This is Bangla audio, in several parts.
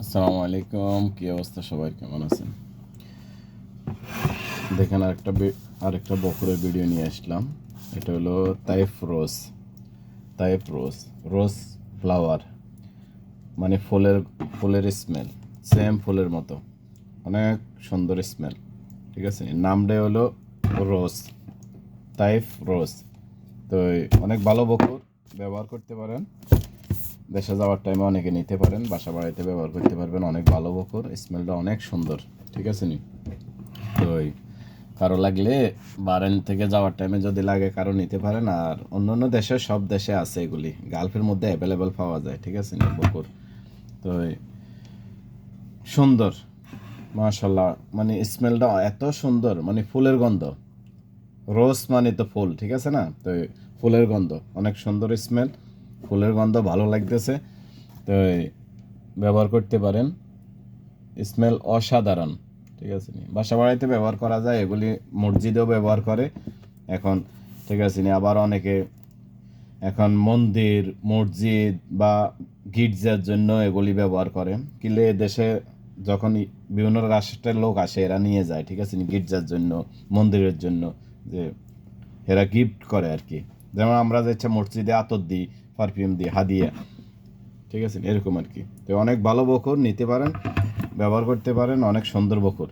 আসসালামু আলাইকুম, কি অবস্থা? সবাই কেমন আছেন? দেখেন, আরেকটা বকুরের ভিডিও নিয়ে আসলাম। এটা হলো তাইফ রোজ রোজ ফ্লাওয়ার, মানে ফুলের স্মেল, সেম ফুলের মতো, অনেক সুন্দর স্মেল। ঠিক আছে, নামটাই হলো রোজ, তাইফ রোজ। তো অনেক ভালো বকুর, ব্যবহার করতে পারেন। দেশে যাওয়ার টাইমে অনেকে নিতে পারেন, বাসা বাড়িতে ব্যবহার করতে পারবেন। অনেক ভালো বকুর, স্মেলটা অনেক সুন্দর। ঠিক আছে নি? তো কারো লাগলে বারেন থেকে যাওয়ার টাইমে যদি লাগে কারো নিতে পারেন। আর অন্য অন্য দেশে, সব দেশে আছে এগুলি, গালফের মধ্যে অ্যাভেলেবেল পাওয়া যায়। ঠিক আছে নি? বকুর তো সুন্দর, মাশাল্লাহ। মানে স্মেলটা এত সুন্দর, মানে ফুলের গন্ধ। রোজ মানে তো ফুল, ঠিক আছে না? তো ফুলের গন্ধ অনেক সুন্দর স্মেল, ফুলের গন্ধ ভালো লাগতেছে। তো ব্যবহার করতে পারেন, স্মেল অসাধারণ। ঠিক আছে নি? বাসা বাড়িতে ব্যবহার করা যায়, এগুলি মসজিদেও ব্যবহার করে এখন। ঠিক আছে নি? আবার অনেকে এখন মন্দির, মসজিদ বা গির্জার জন্য এগুলি ব্যবহার করে। কিলে দেশে যখন বিভিন্ন রাষ্ট্রের লোক আসে, এরা নিয়ে যায়। ঠিক আছে নি? গির্জার জন্য, মন্দিরের জন্য, যে এরা গিফট করে আর কি। যেমন আমরা যে ইচ্ছা মসজিদে আতর দিই, পারফিউম দিই, হাদিয়া। ঠিক আছে, এরকম আর কি। তো অনেক ভালো বকুর, নিতে পারেন, ব্যবহার করতে পারেন, অনেক সুন্দর বকুর।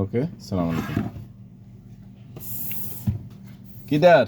ওকে, সালাম আলাইকুম। কিদার